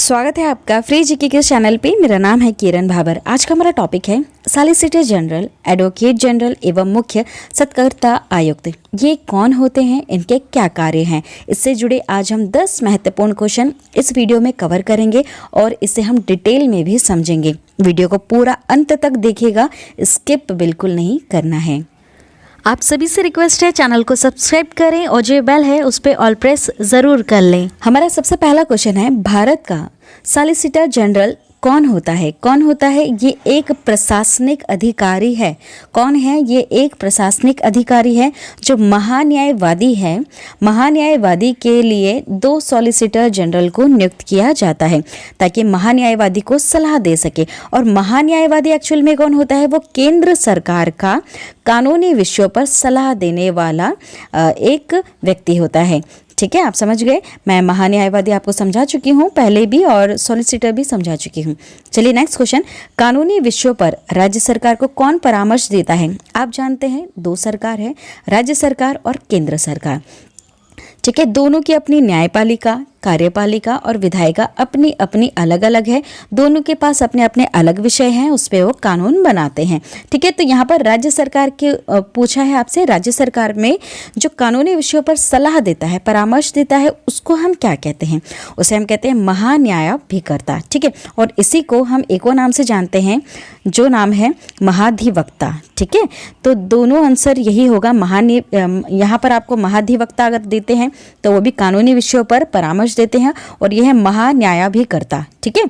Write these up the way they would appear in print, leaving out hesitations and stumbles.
स्वागत है आपका फ्री जीके के चैनल पे। मेरा नाम है किरण भाबर। आज का हमारा टॉपिक है सॉलिसिटर जनरल, एडवोकेट जनरल एवं मुख्य सत्कर्ता आयुक्त। ये कौन होते हैं, इनके क्या कार्य हैं, इससे जुड़े आज हम 10 महत्वपूर्ण क्वेश्चन इस वीडियो में कवर करेंगे और इसे हम डिटेल में भी समझेंगे। वीडियो को पूरा अंत तक देखिएगा, स्किप बिल्कुल नहीं करना है। आप सभी से रिक्वेस्ट है चैनल को सब्सक्राइब करें और जो बेल है उस पर ऑल प्रेस ज़रूर कर लें। हमारा सबसे पहला क्वेश्चन है, भारत का सॉलिसिटर जनरल कौन होता है? कौन होता है? ये एक प्रशासनिक अधिकारी है। कौन है? ये एक प्रशासनिक अधिकारी है जो महान्यायवादी है। महान्यायवादी के लिए 2 सॉलिसिटर जनरल को नियुक्त किया जाता है ताकि महान्यायवादी को सलाह दे सके। और महान्यायवादी एक्चुअल में कौन होता है? वो केंद्र सरकार का कानूनी विषयों पर सलाह देने वाला एक व्यक्ति होता है। ठीक है, आप समझ गए। मैं महान्यायवादी आपको समझा चुकी हूँ पहले भी और सॉलिसिटर भी समझा चुकी हूँ। चलिए नेक्स्ट क्वेश्चन, कानूनी विषयों पर राज्य सरकार को कौन परामर्श देता है? आप जानते हैं 2 सरकार है, राज्य सरकार और केंद्र सरकार। ठीक है, दोनों की अपनी न्यायपालिका, कार्यपालिका और विधायिका अपनी अपनी अलग अलग है। दोनों के पास अपने अपने अलग विषय हैं, उस पर वो कानून बनाते हैं। ठीक है, तो यहाँ पर राज्य सरकार के पूछा है आपसे, राज्य सरकार में जो कानूनी विषयों पर सलाह देता है, परामर्श देता है, उसको हम क्या कहते हैं? उसे हम कहते हैं महान्यायाभिकर्ता। ठीक है, और इसी को हम एक और नाम से जानते हैं जो नाम है महाधिवक्ता। ठीक है, तो दोनों आंसर यही होगा। यहाँ पर आपको महाधिवक्ता अगर देते हैं तो वो भी कानूनी विषयों पर परामर्श देते हैं और यह है महान्यायाभिकर्ता। ठीक है,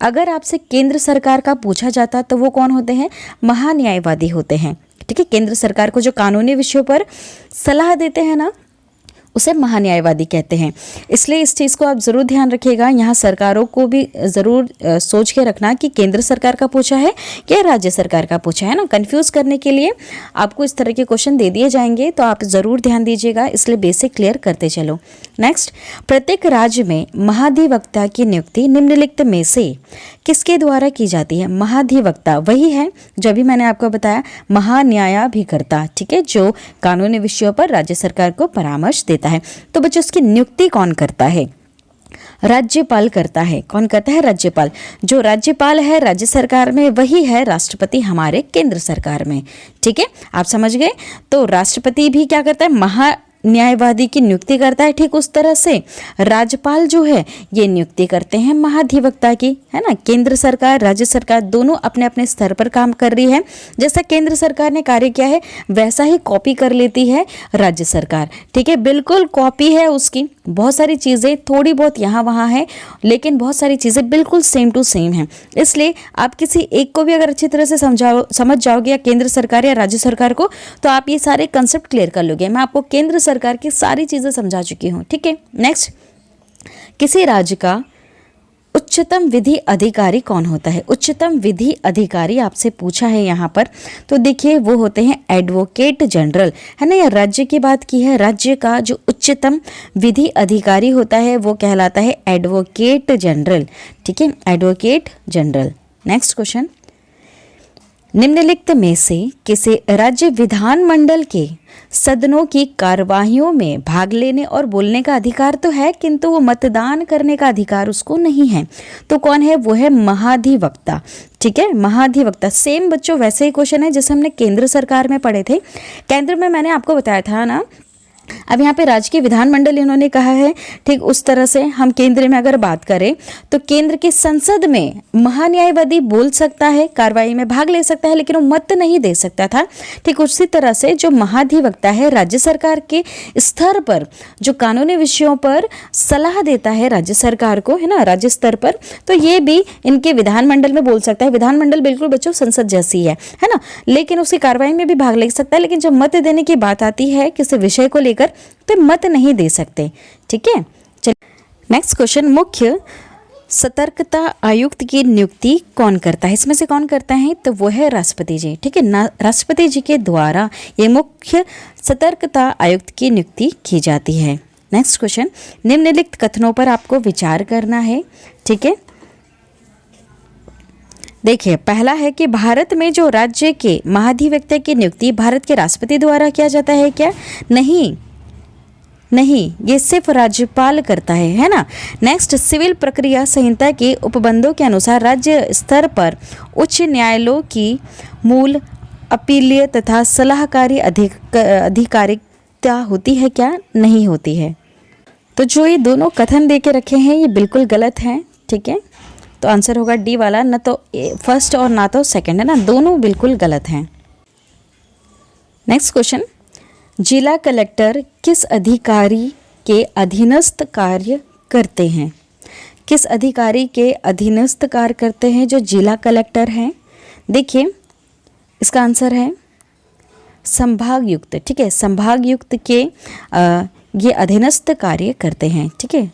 अगर आपसे केंद्र सरकार का पूछा जाता तो वो कौन होते हैं? महान्यायवादी होते हैं। ठीक है, केंद्र सरकार को जो कानूनी विषयों पर सलाह देते हैं ना, उसे महान्यायवादी कहते हैं। इसलिए इस चीज़ को आप ज़रूर ध्यान रखिएगा। यहाँ सरकारों को भी ज़रूर सोच के रखना कि केंद्र सरकार का पूछा है या राज्य सरकार का पूछा है ना। कंफ्यूज करने के लिए आपको इस तरह के क्वेश्चन दे दिए जाएंगे, तो आप ज़रूर ध्यान दीजिएगा। इसलिए बेसिक क्लियर करते चलो। नेक्स्ट, प्रत्येक राज्य में महाधिवक्ता की नियुक्ति निम्नलिखित में से किसके द्वारा की जाती है? महाधिवक्ता वही है जो अभी मैंने आपको बताया, महान्यायाभिकर्ता। ठीक है, जो कानूनी विषयों पर राज्य सरकार को परामर्श देता है। तो बच्चों, उसकी नियुक्ति कौन करता है? राज्यपाल करता है। कौन करता है? राज्यपाल। जो राज्यपाल है राज्य सरकार में, वही है राष्ट्रपति हमारे केंद्र सरकार में। ठीक है, आप समझ गए। तो राष्ट्रपति भी क्या करता है? न्यायवादी की नियुक्ति करता है। ठीक उस तरह से राज्यपाल जो है ये नियुक्ति करते हैं महाधिवक्ता की, है ना। केंद्र सरकार, राज्य सरकार दोनों अपने अपने स्तर पर काम कर रही है। जैसा केंद्र सरकार ने कार्य किया है वैसा ही कॉपी कर लेती है राज्य सरकार। ठीक है, बिल्कुल कॉपी है उसकी। बहुत सारी चीज़ें थोड़ी बहुत यहाँ वहाँ है, लेकिन बहुत सारी चीज़ें बिल्कुल सेम टू सेम हैं। इसलिए आप किसी एक को भी अगर अच्छी तरह से समझ जाओगे, या केंद्र सरकार या राज्य सरकार को, तो आप ये सारे कंसेप्ट क्लियर कर लोगे। मैं आपको केंद्र सरकार की सारी चीज़ें समझा चुकी हूँ। ठीक है, नेक्स्ट, किसी राज्य का उच्चतम विधि अधिकारी कौन होता है? उच्चतम विधि अधिकारी आपसे पूछा है यहाँ पर, तो देखिए वो होते हैं एडवोकेट जनरल, है ना। या राज्य की बात की है, राज्य का जो उच्चतम विधि अधिकारी होता है वो कहलाता है एडवोकेट जनरल। ठीक है, एडवोकेट जनरल। नेक्स्ट क्वेश्चन, निम्नलिखित में से किसी राज्य विधानमंडल के सदनों की कार्यवाहियों में भाग लेने और बोलने का अधिकार तो है, किंतु वो मतदान करने का अधिकार उसको नहीं है। तो कौन है? वो है महाधिवक्ता। ठीक है, महाधिवक्ता। सेम बच्चों वैसे ही क्वेश्चन है जैसे हमने केंद्र सरकार में पढ़े थे। केंद्र में मैंने आपको बताया था ना, अब यहाँ पे राज्य के विधानमंडल इन्होंने कहा है। ठीक उस तरह से हम केंद्र में अगर बात करें तो केंद्र की संसद में महान्यायवादी बोल सकता है, कार्रवाई में भाग ले सकता है, लेकिन वो मत नहीं दे सकता था। ठीक उसी तरह से जो महाधिवक्ता है राज्य सरकार के स्तर पर जो कानूनी विषयों पर सलाह देता है राज्य सरकार को, है ना, राज्य स्तर पर, तो ये भी इनके विधानमंडल में बोल सकता है। विधानमंडल बिल्कुल बच्चों संसद जैसी है ना, लेकिन उसकी कार्रवाई में भी भाग ले सकता है, लेकिन जब मत देने की बात आती है किसी विषय को लेकर तो मत नहीं दे सकते। ठीक है, चलिए नेक्स्ट क्वेश्चन, मुख्य सतर्कता आयुक्त की नियुक्ति कौन करता है? इसमें से कौन करता है? तो वो है राष्ट्रपति जी। ठीक है, राष्ट्रपति जी के द्वारा ये मुख्य सतर्कता आयुक्त की नियुक्ति की जाती है। नेक्स्ट क्वेश्चन, निम्नलिखित कथनों पर आपको विचार करना है। ठीक है, देखिए पहला है कि भारत में जो राज्य के महाधिवक्ता की नियुक्ति भारत के राष्ट्रपति द्वारा किया जाता है क्या? नहीं, नहीं, ये सिर्फ राज्यपाल करता है ना। नेक्स्ट, सिविल प्रक्रिया संहिता के उपबंधों के अनुसार राज्य स्तर पर उच्च न्यायालयों की मूल अपीलीय तथा सलाहकारी अधिकारिता होती है क्या? नहीं होती है। तो जो ये दोनों कथन दे के रखे हैं ये बिल्कुल गलत हैं, ठीक है। तो आंसर होगा डी वाला, न तो फर्स्ट और ना तो सेकंड, है ना, दोनों बिल्कुल गलत हैं। नेक्स्ट क्वेश्चन, जिला कलेक्टर किस अधिकारी के अधीनस्थ कार्य करते हैं? किस अधिकारी के अधीनस्थ कार्य करते हैं जो जिला कलेक्टर हैं? देखिए इसका आंसर है संभागयुक्त, ठीक है। संभागयुक्त के ये अधीनस्थ कार्य करते हैं, ठीक है,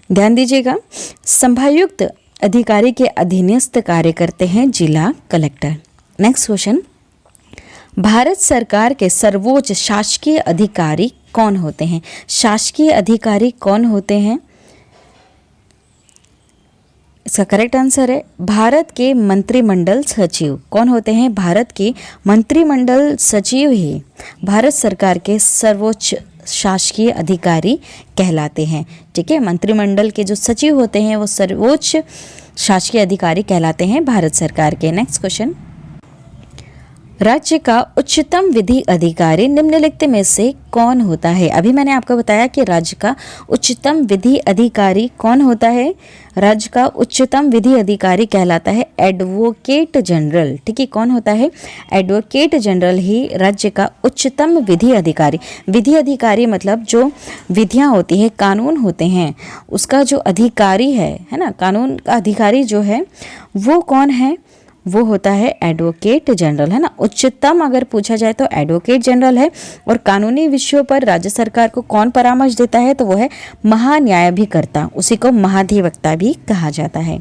ध्यान दीजिएगा। संभागयुक्त अधिकारी के अधीनस्थ कार्य करते हैं जिला कलेक्टर। नेक्स्ट क्वेश्चन, भारत सरकार के सर्वोच्च शासकीय अधिकारी कौन होते हैं? शासकीय अधिकारी कौन होते हैं? इसका करेक्ट आंसर है भारत के मंत्रिमंडल सचिव। कौन होते हैं? भारत के मंत्रिमंडल सचिव ही भारत सरकार के सर्वोच्च शासकीय अधिकारी कहलाते हैं, ठीक है। मंत्रिमंडल के जो सचिव होते हैं वो सर्वोच्च शासकीय अधिकारी कहलाते हैं भारत सरकार के। नेक्स्ट क्वेश्चन, राज्य का उच्चतम विधि अधिकारी निम्नलिखित में से कौन होता है? अभी मैंने आपको बताया कि राज्य का उच्चतम विधि अधिकारी कौन होता है। राज्य का उच्चतम विधि अधिकारी कहलाता है एडवोकेट जनरल, ठीक है। कौन होता है? एडवोकेट जनरल ही राज्य का उच्चतम विधि अधिकारी। विधि अधिकारी मतलब जो विधियां होती है, कानून होते हैं, उसका जो अधिकारी है ना, कानून का अधिकारी जो है वो कौन है? वो होता है एडवोकेट जनरल, है ना। उच्चतम अगर पूछा जाए तो एडवोकेट जनरल है। और कानूनी विषयों पर राज्य सरकार को कौन परामर्श देता है? तो वो है महान्यायाधिकर्ता, उसी को महाधिवक्ता भी कहा जाता है।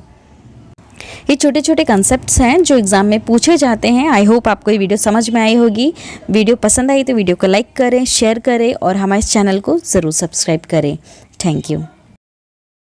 ये छोटे छोटे कंसेप्ट्स हैं जो एग्जाम में पूछे जाते हैं। आई होप आपको ये वीडियो समझ में आई होगी। वीडियो पसंद आई तो वीडियो को लाइक करें, शेयर करें और हमारे चैनल को ज़रूर सब्सक्राइब करें। Thank you.